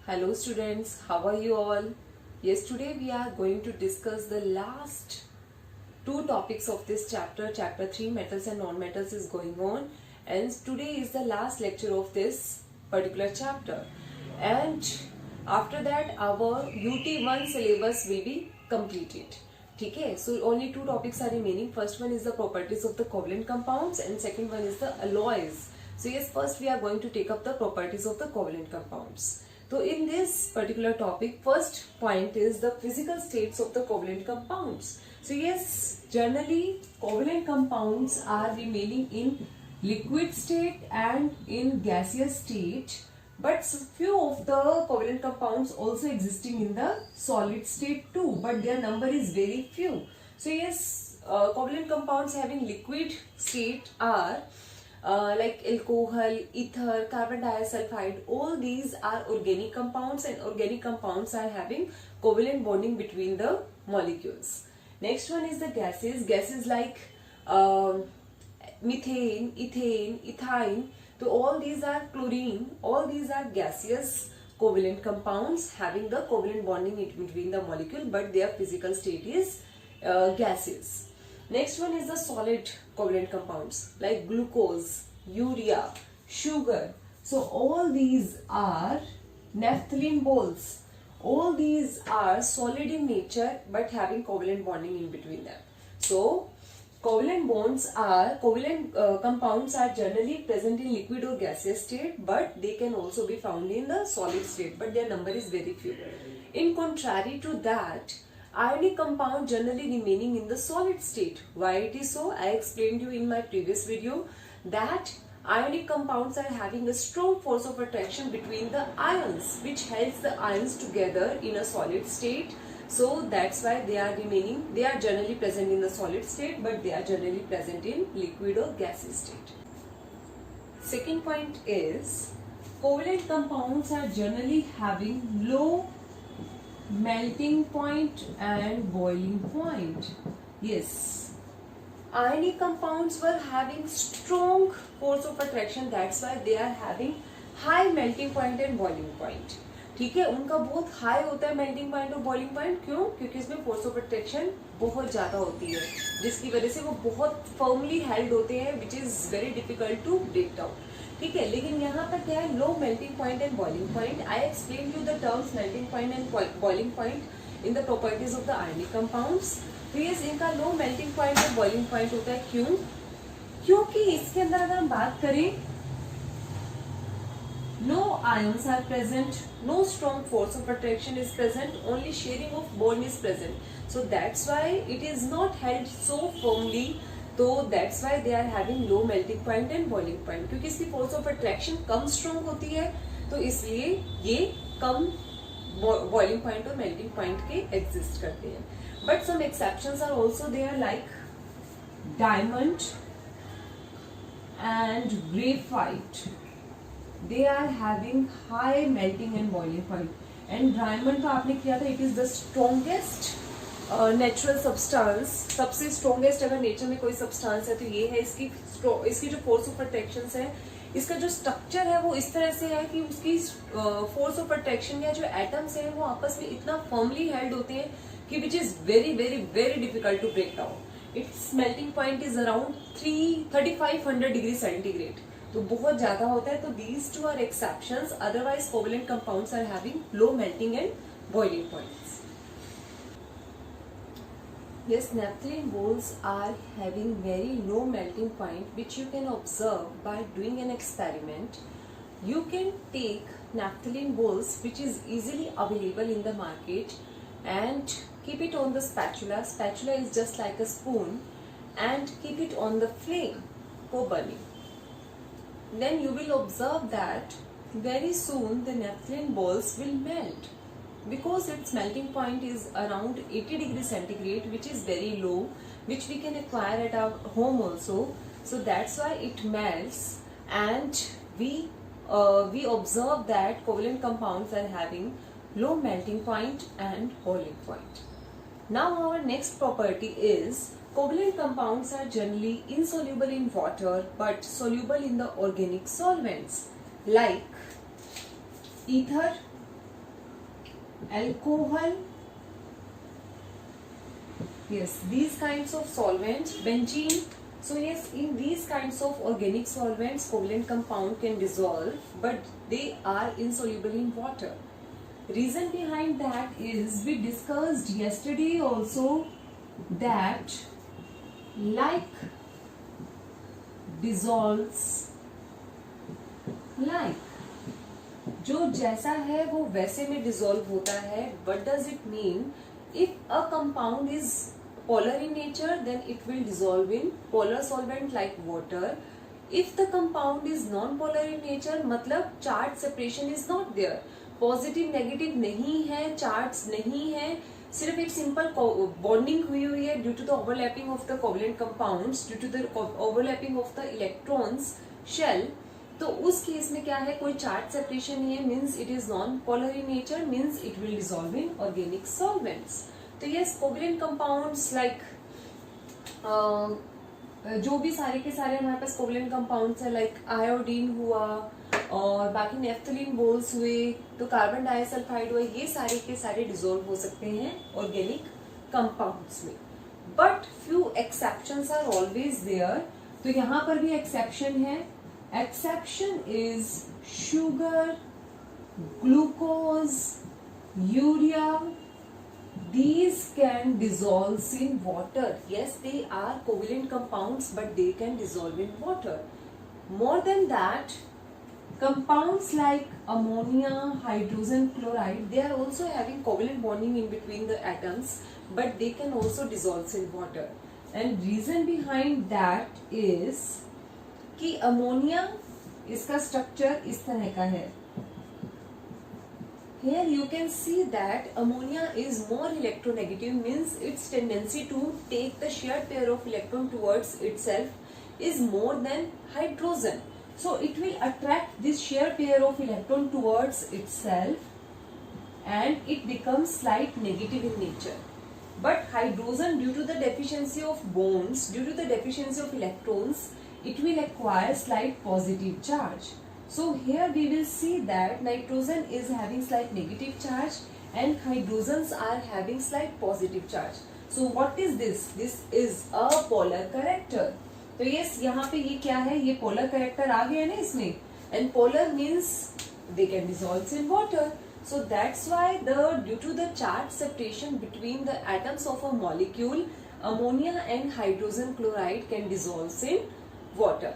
Hello students, how are you all? Yes, today we are going to discuss the last two topics of this chapter. Chapter 3, metals and non-metals is going on, and today is the last lecture of this particular chapter. And after that our UT1 syllabus will be completed. Okay, so only two topics are remaining. First one is the properties of the covalent compounds and second one is the alloys. So yes, first we are going to take up the properties of the covalent compounds. So in this particular topic, first point is the physical states of the covalent compounds. So yes, generally covalent compounds are remaining in liquid state and in gaseous state, but few of the covalent compounds also existing in the solid state too, but their number is very few. So yes, covalent compounds having liquid state are like alcohol, ether, carbon disulfide. All these are organic compounds, and organic compounds are having covalent bonding between the molecules. Next one is the gases. Gases like methane, ethane, ethyne. So all these are chlorine. All these are gaseous covalent compounds having the covalent bonding between the molecule, but their physical state is gases. Next one is the solid covalent compounds like glucose, urea, sugar. So all these are naphthalene balls. All these are solid in nature but having covalent bonding in between them. So covalent compounds are generally present in liquid or gaseous state, but they can also be found in the solid state, but their number is very few. In contrary to that, ionic compound generally remaining in the solid state. Why it is so? I explained you in my previous video that ionic compounds are having a strong force of attraction between the ions, which holds the ions together in a solid state. So that's why they are generally present in the solid state, but they are generally present in liquid or gaseous state. Second point is covalent compounds are generally having low melting point and boiling point. Yes, ionic compounds were having strong force of attraction, that's why they are having high melting point and boiling point. ठीक है, उनका बहुत high होता है melting point और boiling point. क्यों? क्योंकि इसमें फोर्स ऑफ अट्रैक्शन बहुत ज्यादा होती है, जिसकी वजह से वो बहुत फर्मली हेल्ड होते हैं, which is very difficult to break down. ठीक है, लेकिन यहाँ पर क्या है, low melting point and boiling point. I explain you the terms melting point and boiling point in the properties of the ionic compounds. तो ये इनका लो मेल्टिंग पॉइंट और बॉइलिंग पॉइंट होता है. क्यों? क्योंकि इसके अंदर अगर हम बात करें, no ions are present, no strong force of attraction is present, only sharing of bond is present. So that's why it is not held so firmly. So that's why they are having low melting point and boiling point. क्योंकि इसकी force of attraction come strong होती है, तो इसलिए ये कम boiling point और melting point के exist करते हैं. But some exceptions are also there, like diamond and graphite. They are having high melting and boiling point. And diamond का आपने किया था, it is the strongest natural substance. सबसे strongest अगर nature में कोई substance है तो ये है. इसकी जो force of attraction है, इसका जो structure है वो इस तरह से है कि उसकी force of attraction या जो atoms हैं वो आपस में इतना firmly held होते हैं कि which is very very very difficult to break down. Its melting point is around 3500 degree centigrade. तो बहुत ज्यादा होता है. तो these two are exceptions. Otherwise, covalent compounds are having low melting and boiling points. Yes, naphthalene balls are having very low melting point, which you can observe by doing an experiment. You can take naphthalene balls, which is easily available in the market, and keep it on the spatula. Spatula is just like a spoon, and keep it on the flame for burning. Then you will observe that very soon the naphthalene balls will melt, because its melting point is around 80 degree centigrade, which is very low, which we can acquire at our home also. So that's why it melts, and we observe that covalent compounds are having low melting point and boiling point. Now our next property is covalent compounds are generally insoluble in water but soluble in the organic solvents like ether, alcohol. Yes, these kinds of solvents, benzene. So yes, in these kinds of organic solvents, covalent compound can dissolve, but they are insoluble in water. Reason behind that is we discussed yesterday also that like dissolves like. जो जैसा है वो वैसे में dissolve होता है. What does it mean? If a compound is polar in nature, then it will dissolve in polar solvent like water. If the compound is non-polar in nature, मतलब charge separation is not there. Positive negative नहीं है, charge नहीं है, सिर्फ एक simple bonding हुई है due to the overlapping of the covalent compounds, due to the overlapping of the electrons shell. तो उस केस में क्या है, कोई चार्ज सेपरेशन नहीं है, means it is non polar in nature, means it will dissolve in organic solvents. तो yes, covalent compounds like जो भी सारे के सारे हमारे पास कोवलेंट कंपाउंड्स है, लाइक आयोडीन हुआ और बाकी नेफ्थलीन बोल्स हुए, तो कार्बन डाइसल्फाइड हुआ, ये सारे के सारे डिसॉल्व हो सकते हैं ऑर्गेनिक कंपाउंड्स में. But few exceptions are always there. तो यहाँ पर भी एक्सेप्शन है. Exception is sugar, glucose, urea. These can dissolve in water. Yes, they are covalent compounds, but they can dissolve in water. More than that, compounds like ammonia, hydrogen chloride, they are also having covalent bonding in between the atoms, but they can also dissolve in water. And reason behind that is कि ammonia इसका structure इस तरह का है. Here you can see that ammonia is more electronegative, means its tendency to take the shared pair of electron towards itself is more than hydrogen. So it will attract this shared pair of electron towards itself and it becomes slight negative in nature. But hydrogen, due to the deficiency of bonds, due to the deficiency of electrons, it will acquire slight positive charge. So here we will see that nitrogen is having slight negative charge and hydrogens are having slight positive charge. So what is this? This is a polar character. तो yes, यहाँ पे ये क्या है, ये polar character आ गया ना इसमें, and polar means they can dissolve in water. So that's why due to the charge separation between the atoms of a molecule, ammonia and hydrogen chloride can dissolve in water.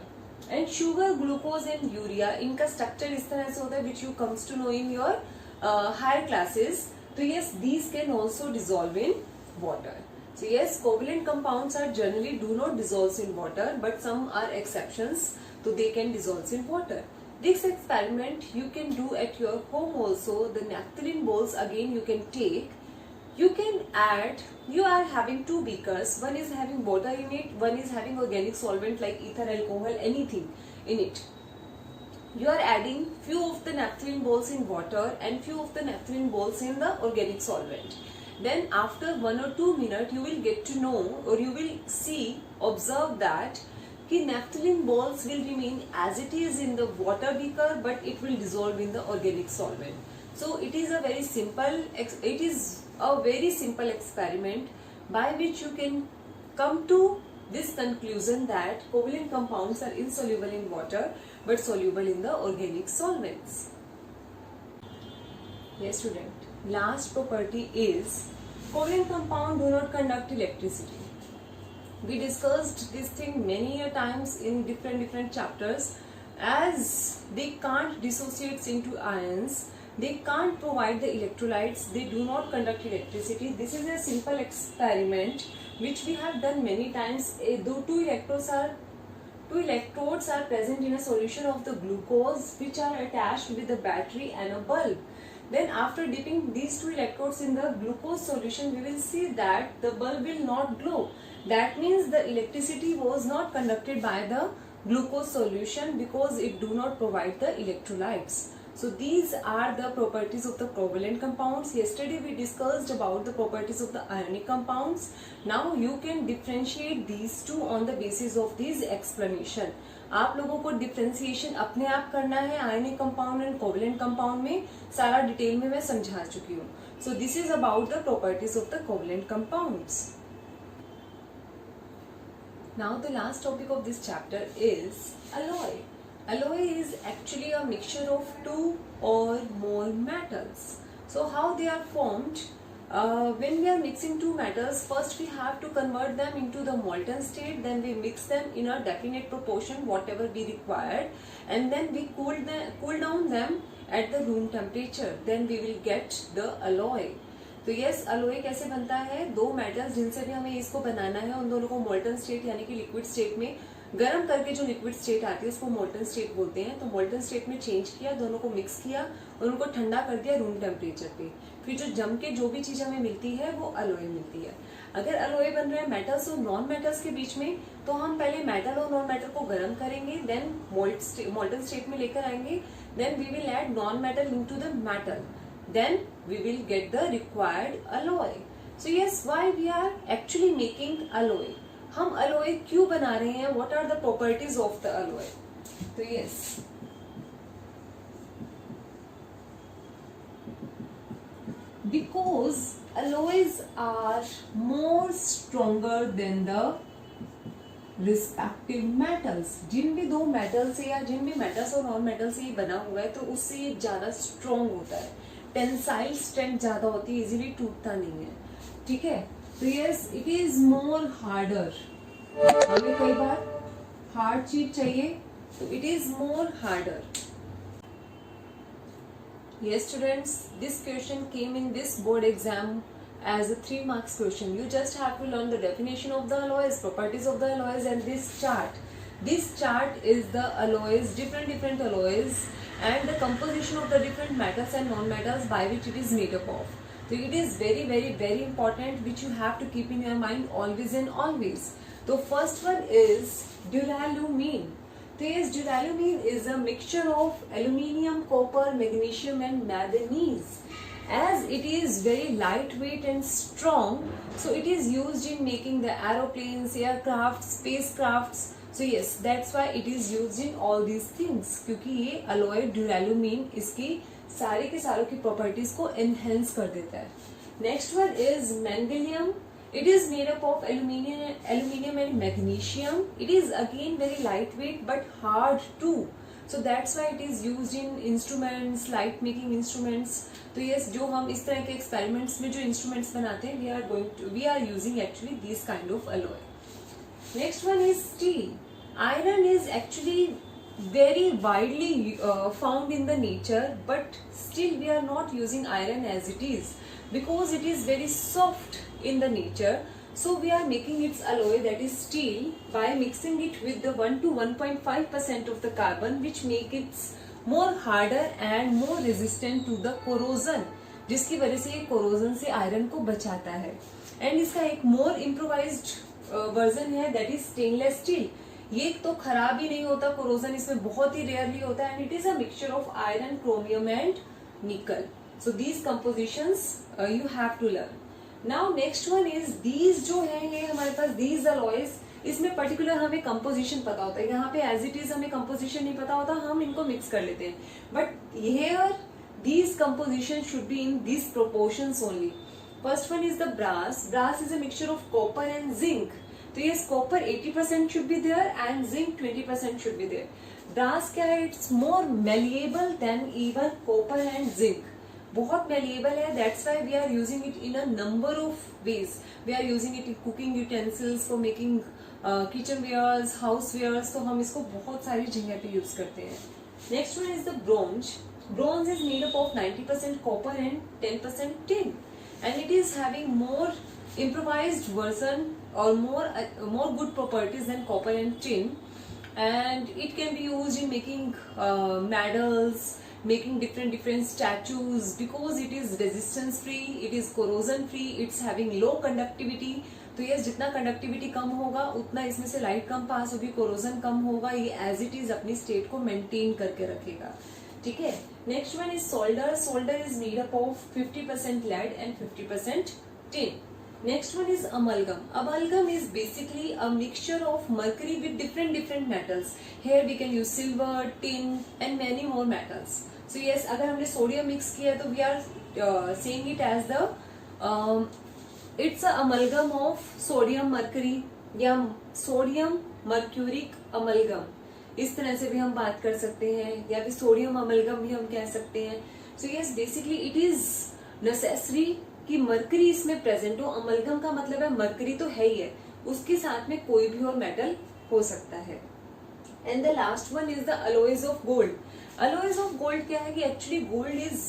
And sugar, glucose and urea, इनका structure इस तरह से होता है which you comes to know in your higher classes. तो yes, these can also dissolve in water. So yes, covalent compounds are generally do not dissolve in water, but some are exceptions, so they can dissolve in water. This experiment you can do at your home also. The naphthalene balls again you can take. You can add, you are having two beakers, one is having water in it, one is having organic solvent like ether, alcohol, anything in it. You are adding few of the naphthalene balls in water and few of the naphthalene balls in the organic solvent. Then after 1 or 2 minutes you will get to know, or you will see, observe that कि naphthalene balls will remain as it is in the water beaker, but it will dissolve in the organic solvent. So it is a very simple experiment by which you can come to this conclusion that covalent compounds are insoluble in water but soluble in the organic solvents. Yes student, last property is covalent compound do not conduct electricity. We discussed this thing many a times in different chapters. As they can't dissociate into ions, they can't provide the electrolytes, they do not conduct electricity. This is a simple experiment which we have done many times. Though two electrodes are present in a solution of the glucose which are attached with the battery and a bulb. Then after dipping these two electrodes in the glucose solution, we will see that the bulb will not glow. That means the electricity was not conducted by the glucose solution because it do not provide the electrolytes. So these are the properties of the covalent compounds. Yesterday we discussed about the properties of the ionic compounds. Now you can differentiate these two on the basis of these explanation. आप लोगों को differentiation अपने आप करना है. Ionic compound and covalent compound में सारा detail में मैं समझा चुकी हूँ. So this is about the properties of the covalent compounds. Now the last topic of this chapter is alloy. Alloy is actually a mixture of two or more metals. So how they are formed? When we are mixing two metals, first we have to convert them into the molten state, then we mix them in a definite proportion whatever we required, and then we cool down them at the room temperature, then we will get the alloy. तो yes, alloy कैसे बनता है? दो metals जिनसे भी हमें इसको बनाना है उन दोनों को मोल्टन स्टेट यानी कि लिक्विड स्टेट में गर्म करके जो लिक्विड स्टेट आती है उसको मोल्टन स्टेट बोलते हैं। तो मोल्टन स्टेट में चेंज किया, दोनों को मिक्स किया और उनको ठंडा कर दिया रूम टेम्परेचर पे, फिर जो जम के जो भी चीज हमें मिलती है वो अलोय मिलती है। अगर अलोय बन रहे हैं मेटल्स और नॉन मेटल्स के बीच में, तो हम पहले मेटल और नॉन मेटल को गर्म करेंगे, देन मोल्टन स्टेट में लेकर आएंगे, then we will add non metal into the metal, then we will get the required alloy. So yes, why we are actually making alloy? हम alloy क्यों बना रहे हैं? What are the properties of the alloy? तो yes, because alloys are more stronger than the respective metals. जिन भी दो metal से या जिन भी मेटल्स और नॉन मेटल से ये बना हुआ है तो उससे ये ज्यादा स्ट्रॉन्ग होता है, टेंसाइल स्ट्रेंथ ज्यादा होती है, इजीली टूटता नहीं है। ठीक है, तो yes, it is more harder. हमें कई बार हार्ड चीज चाहिए, तो it is more harder. Yes students, this question came in this board exam as a 3 marks question. You just have to learn the definition of the alloys, properties of the alloys, and this chart. This chart is the alloys, different alloys, and the composition of the different metals and non-metals by which it is made up of. So it is very important, which you have to keep in your mind always and always. So first one is duralumin. So yes, duralumin is a mixture of aluminium, copper, magnesium and manganese. As it is very lightweight and strong, so it is used in making the aeroplanes, aircraft, spacecrafts. So yes, that's why it is used in all these things, क्योंकि ये alloy duralumin इसकी सारे के सारों की properties को enhance कर देता है। Next one is magnesium. It is made up of aluminium and magnesium. It is again very lightweight but hard too. So that's why it is used in instruments, light making instruments. तो yes, जो हम इस तरह के experiments में जो instruments बनाते हैं, we are using actually these kind of alloy. Next one is steel. Iron is actually very widely found in the nature, but still we are not using iron as it is because it is very soft in the nature. So we are making its alloy, that is steel, by mixing it with the 1 to 1.5% of the carbon, which make it more harder and more resistant to the corrosion, जिसकी वजह से ये corrosion से iron को बचाता है। And इसका एक more improvised वर्जन है, दैट इज स्टेनलेस स्टील। ये तो खराब ही नहीं होता, कोरोजन इसमें बहुत ही रेयरली होता है, and it is a mixture of iron, chromium and nickel. So these compositions you have to learn. Now next one is these जो है ये हमारे पास दीज अलॉयज, इसमें पर्टिकुलर हमें कंपोजिशन पता होता है। यहाँ पे एज इट इज हमें कंपोजिशन नहीं पता होता, हम इनको मिक्स कर लेते हैं, but here these composition should be in this proportions only. First one is the brass. Brass is a mixture of copper and zinc. तो ये copper 80% should be there and zinc 20% should be there. Brass क्या है? It's more malleable than even copper and zinc. बहुत malleable है, that's why we are using it in a number of ways. We are using it in cooking utensils, for making kitchen wares, house wares, तो हम इसको बहुत सारी जगह पे use करते हैं। Next one is the bronze. Bronze is made up of 90% copper and 10% tin, and it is having more improvised version or more good properties than copper and tin, and it can be used in making medals, making different statues, because it is resistance free, it is corrosion free, it's having low conductivity. तो ये जितना conductivity कम होगा उतना इसमें से light कम पास होगी, corrosion कम होगा, ये एज इट इज अपनी स्टेट को मेंटेन करके रखेगा। ठीक है। Next one is solder. Solder is made up of 50% lead and 50% tin. Next one is amalgam. Amalgam is basically a mixture of mercury with different metals. Here we can use silver, tin and many more metals. So yes, अगर हमने sodium mix किया तो we are seeing it as the it's a amalgam of sodium mercury या sodium mercuric amalgam, इस तरह से भी हम बात कर सकते हैं, या फिर सोडियम अमलगम भी हम कह सकते हैं. So yes, basically it is necessary कि मर्करी इसमें प्रेजेंट हो. अमलगम का मतलब है मर्करी तो है ही है, उसके साथ में कोई भी और मेटल हो सकता है. And the last one is the alloys of gold. Alloys of gold क्या है कि actually gold is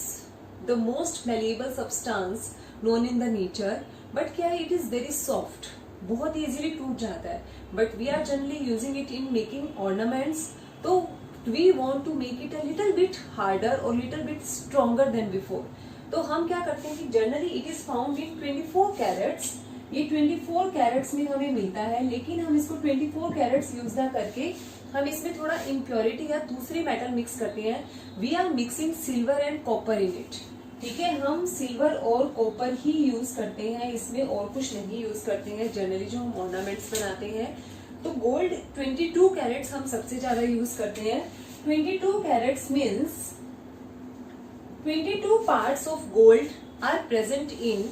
the most malleable substance known in the nature, but क्या है, इट इज वेरी सॉफ्ट, बहुत इजीली टूट जाता है. But we are generally using it in making ornaments, तो we want to make it a little bit harder और little bit stronger than before. तो हम क्या करते हैं कि generally it is found in 24 carats. ये 24 कैरेट्स में हमें मिलता है, लेकिन हम इसको 24 कैरेट्स यूज ना करके हम इसमें थोड़ा इम्प्योरिटी या दूसरे मेटल मिक्स करते हैं. We are mixing silver and copper in it. ठीक है, हम सिल्वर और कॉपर ही यूज करते हैं इसमें, और कुछ नहीं यूज करते हैं जनरली जो हम ऑर्नामेंट्स बनाते हैं. तो गोल्ड 22 कैरेट्स हम सबसे ज्यादा यूज करते हैं. 22 crates means 22 parts of gold are present in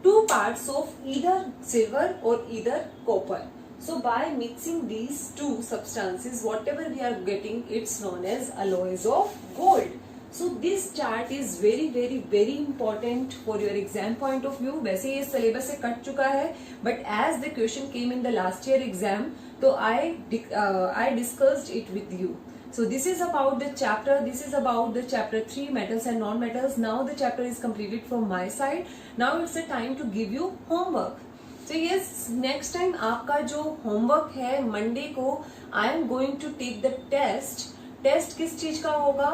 2 parts of either silver or either copper. So by mixing these two substances, whatever we are getting, it's known as alloys of gold. So this chart is very very very important for your exam point of view. वैसे ये syllabus से cut चुका है, but as the question came in the last year exam, तो I discussed it with you. So this is about the chapter. This is about the chapter 3, metals and non-metals. Now the chapter is completed from my side. Now it's the time to give you homework. So yes, next time आपका जो homework है Monday को, I am going to take the test. Test किस चीज का होगा?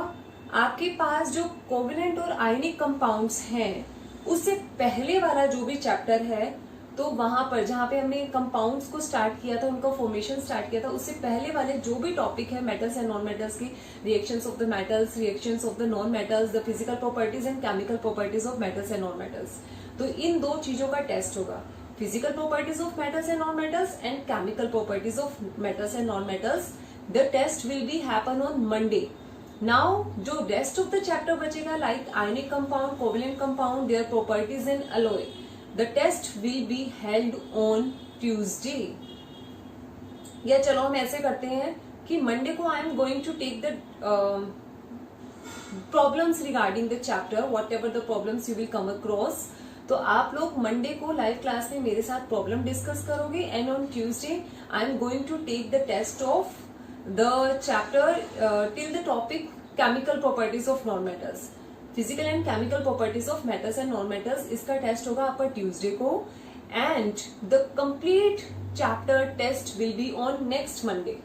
आपके पास जो कोवेलेंट और आयनिक कंपाउंड्स हैं उससे पहले वाला जो भी चैप्टर है, तो वहां पर जहां पे हमने कंपाउंड्स को स्टार्ट किया था, उनका फॉर्मेशन स्टार्ट किया था, उससे पहले वाले जो भी टॉपिक है मेटल्स एंड नॉन मेटल्स की, reactions of the metals, reactions of the non metals, the physical properties and chemical properties of metals and non metals. तो इन दो चीजों का टेस्ट होगा, physical properties of metals and non metals and chemical properties of metals and non metals. The test will be happen on Monday. Now जो rest of the chapter बचेगा, like ionic compound, covalent compound, their properties and alloy, the test will be held on Tuesday. या चलो हम ऐसे करते हैं कि Monday को I am going to take the problems regarding the chapter, whatever the problems you will come across. तो आप लोग मंडे को लाइव क्लास में मेरे साथ प्रॉब्लम डिस्कस करोगे, and on Tuesday I am going to take the test of the chapter till the topic chemical properties of non-metals. Physical and chemical properties of metals and non metals, इसका test होगा आपका Tuesday को, and the complete chapter test will be on next Monday.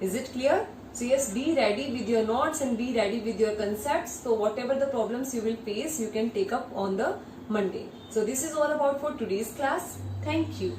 Is it clear? So yes, be ready with your notes and be ready with your concepts. So whatever the problems you will face, you can take up on the Monday. So this is all about for today's class. Thank you.